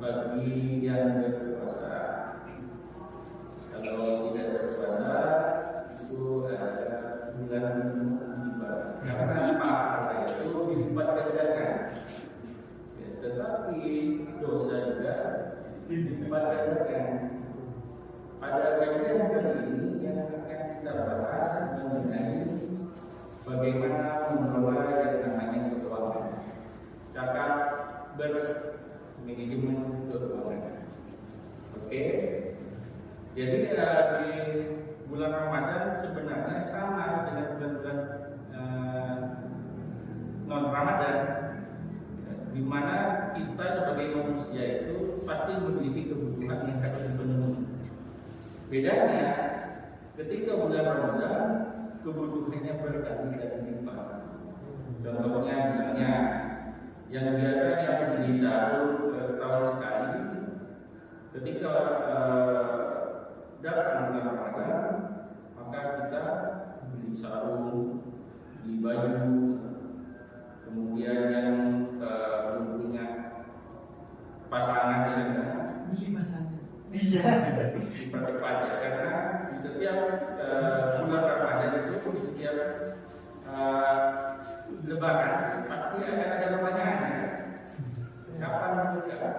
bagi yang berpuasa. Kalau tidak berpuasa itu ada bulan musibah. Karena pahala itu dilipat gandakan. Ya, tetapi dosa juga dilipat gandakan. Pada bagian kali ini yang akan kita bahas mengenai bagaimana mengelola yang namanya keuangan. Cakap bermanajemen keuangan. Oke. Jadi di bulan Ramadan sebenarnya sama dengan bulan-bulan non Ramadan, di mana kita sebagai manusia itu pasti memiliki kebutuhan yang harus dipenuhi. Bedanya ketika bulan Ramadan kebutuhannya berkali-kali lipat. Contohnya misalnya yang biasanya beli sahur setahun sekali, ketika datang bulan Ramadan maka kita beli sarung, beli baju, kemudian yang punya pasangan yang beli pasangan. Iya. Dipercepat ya, karena di setiap bulan Ramadan itu di setiap Lebaran pasti akan ada pertanyaan. Kapan menikah?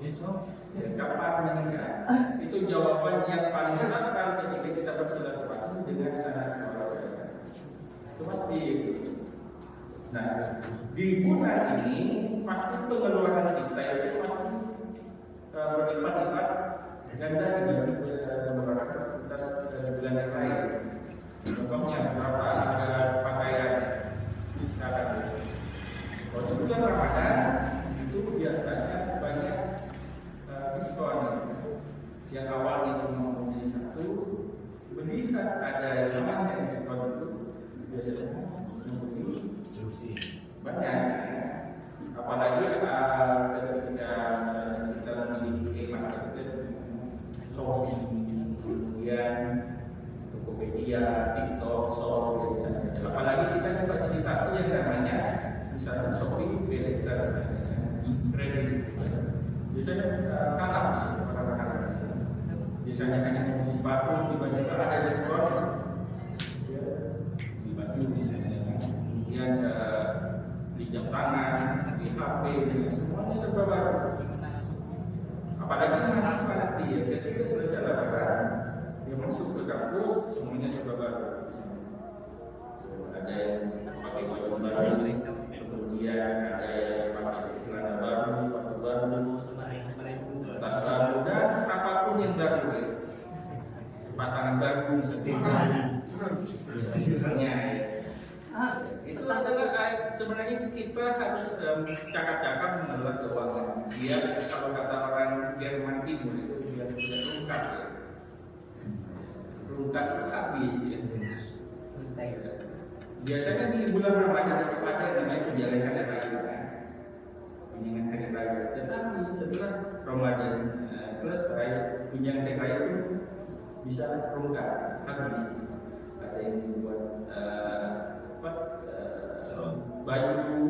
Besok. Kapan menikah? Itu jawaban yang paling sakral ketika kita bersilaturahmi dengan sanak keluarga. Itu pasti. Nah, di bulan ini pasti pengeluaran kita itu pasti berlipat-lipat ganda dibanding aktivitas bulan yang lain. Contohnya berapa harga pakaian sekarang. Kalau di bulan Ramadan itu biasanya banyak diskon. Yang awalnya cuma membeli satu, melihat ada yang namanya diskon itu biasanya membeli banyak. Apalagi ketika misalnya kita memiliki marketplace, Shopee, kemudian Tokopedia, TikTok, Shop, apalagi kita ada fasilitasi yang namanya misalnya Shopee, kita kredit, biasanya kalah orang-orang. Biasanya hanya membeli sepatu, tiba-tiba ada diskon, di baju misalnya, kemudian di jam tangan, di HP, semuanya serba baru. Apalagi mahasiswa nanti ya, ketika selesai Lebaran, dia masuk ke kampus, semuanya serba baru. Ada yang pakai baju baru, kemudian ada yang pakai celana baru, sepatu baru, tas baru, dan apapun yang baru, ya. Pasangan baru, misalnya. Itu adalah sebenarnya kita harus cakap-cakap mengelola keuangan. Dia kalau kata orang Jerman Timur itu biar tidak rungkat ya. Rungkat itu habis ya. Biasanya di bulan Ramadan itu ada yang namanya tunjangan hari raya. Tunjangan hari raya. Tetapi setelah Ramadan selesai, tunjangan hari raya itu bisa rungkat habis. Ada yang dibuat baju,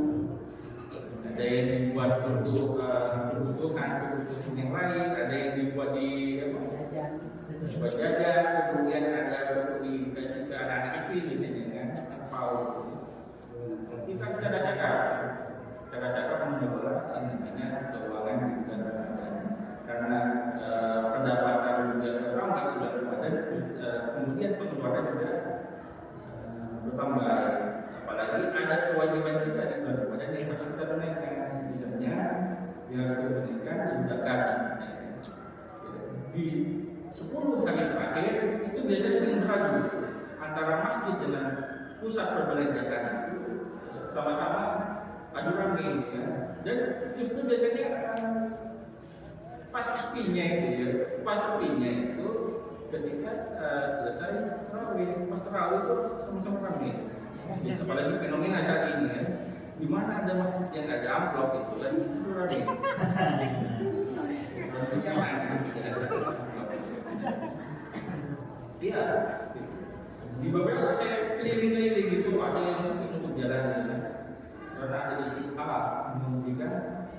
ada yang dibuat untuk kebutuhan yang lain, ada yang dibuat di buat jajan, kemudian ada untuk dikasih ke anak-anak kecil misalnya kan, kita bisa cakap mengelola yang namanya keuangan di bulan Ramadan, karena pendapatan juga bertambah di bulan Ramadan, kemudian pengeluaran juga bertambah. Apalagi ada kewajiban kita di bulan Ramadan yang harus kita tunaikan, misalnya yang harus kita tunaikan zakat. Di 10 hari terakhir itu biasanya sering beradu antara masjid dengan pusat perbelanjaan itu sama-sama adu ramai ya. Dan justru biasanya pas sepinya itu ketika selesai tarawih, pas tarawih itu sama-sama ramai. Apalagi fenomena saat ini kan, di mana ada masjid yang ada amplop itu kan justru ramai. Maksudnya mana? Iya. Di beberapa saya keliling-keliling gitu ada yang untuk jalan karena ada isi A memberikan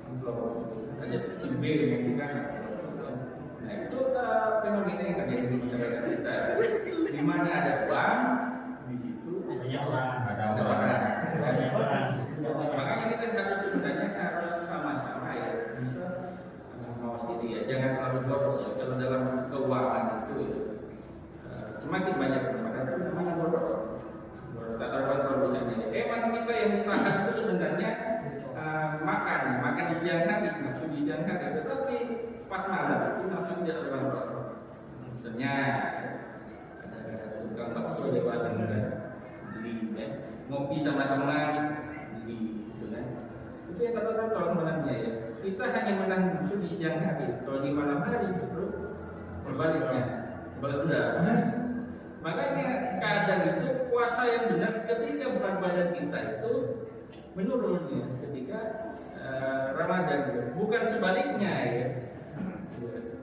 amplop, ada si B memberikan amplop. Nah itu fenomena yang terjadi di masyarakat kita. Di mana ada bank, di situ ada orang. Makanya kita harus sebenarnya harus sama-sama ya bisa mawas diri ya, jangan terlalu boros ya. Kalau dalam keuangan itu semakin banyak pengeluaran itu namanya boros. Tata kontrol misalnya. Emang kita yang ditahan itu sebenarnya makan di siang hari, nafsu di siang hari, tetapi pas malam itu nafsu tidak terkontrol. Misalnya ada tukang bakso di Padang beli ya, ngopi sama teman beli gitu kan. Itu yang tata kontrol sebenarnya ya. Kita hanya menahan nafsu di siang hari, kalau di malam hari justru berbaliknya, sebalas benda. Makanya keadaan itu puasa yang benar ketika berat badan kita itu menurun ya, ketika Ramadan, bukan sebaliknya ya.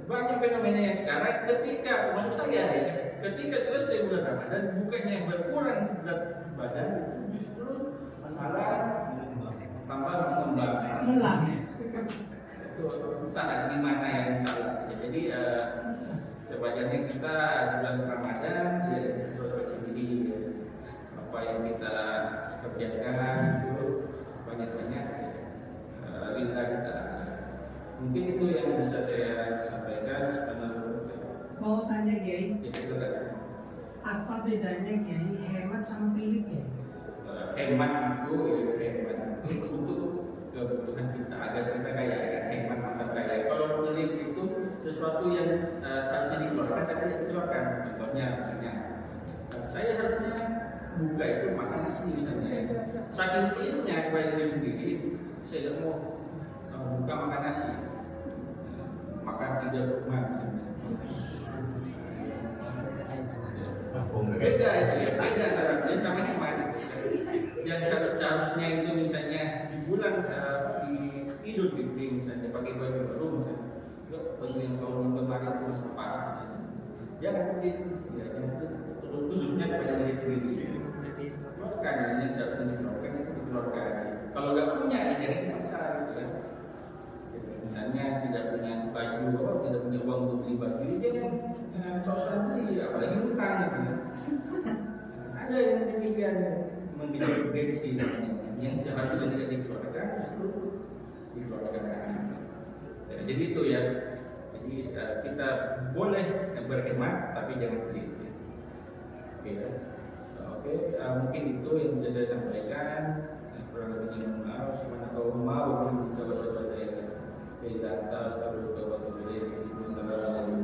Banyak fenomena yang sekarang ketika maksud saya ya, ketika selesai bulan Ramadan bukannya berkurang berat badan, justru malah tambah mengembang. Itu entah di mana yang salah. Jadi sebagiannya kita bulan Ramadan ya introspeksi diri ya. Apa yang kita kerjakan itu banyak-banyak lillah kita. Mungkin itu yang bisa saya sampaikan sebenarnya. Mau tanya Kiai, Apa bedanya Kiai hemat sama pelit Kiai? Hemat itu ya hemat untuk kebutuhan kita agar kita kaya, hemat agar kaya. Kalau pelit itu sesuatu yang seharusnya dikeluarkan tapi tidak dikeluarkan. Contohnya misalnya saya harusnya buka itu makan nasi misalnya. Saking pelitnya kepada diri sendiri, saya tidak mau buka makan nasi, makan 3 rumah. Beda itu ya, beda antara pelit sama hemat. Yang seharusnya itu misalnya di bulan di Idul Fitri misalnya pakai baju baru misalnya. Baju yang tahun kemarin itu masih pas. Jangan begitu, khususnya kepada diri sendiri. Keluarkan yang seharusnya dikeluarkan itu dikeluarkan. Kalau nggak punya, ya jangan dipaksa gitu kan. Misalnya tidak punya baju, tidak punya uang untuk beli baju, ya jangan sok-sokan beli, apalagi utang gitu kan. Ada yang demikian memiliki gengsi yang seharusnya tidak dikeluarkan justru dikeluarkan. Jadi itu ya. Jadi kita boleh berhemat tapi jangan pelit. Oke, mungkin itu yang bisa saya sampaikan. Kurang lebihnya mohon maaf. Subhanallah mau berjawab sesuatu yang tidak atas taruh ke waktu beliau. Assalamualaikum.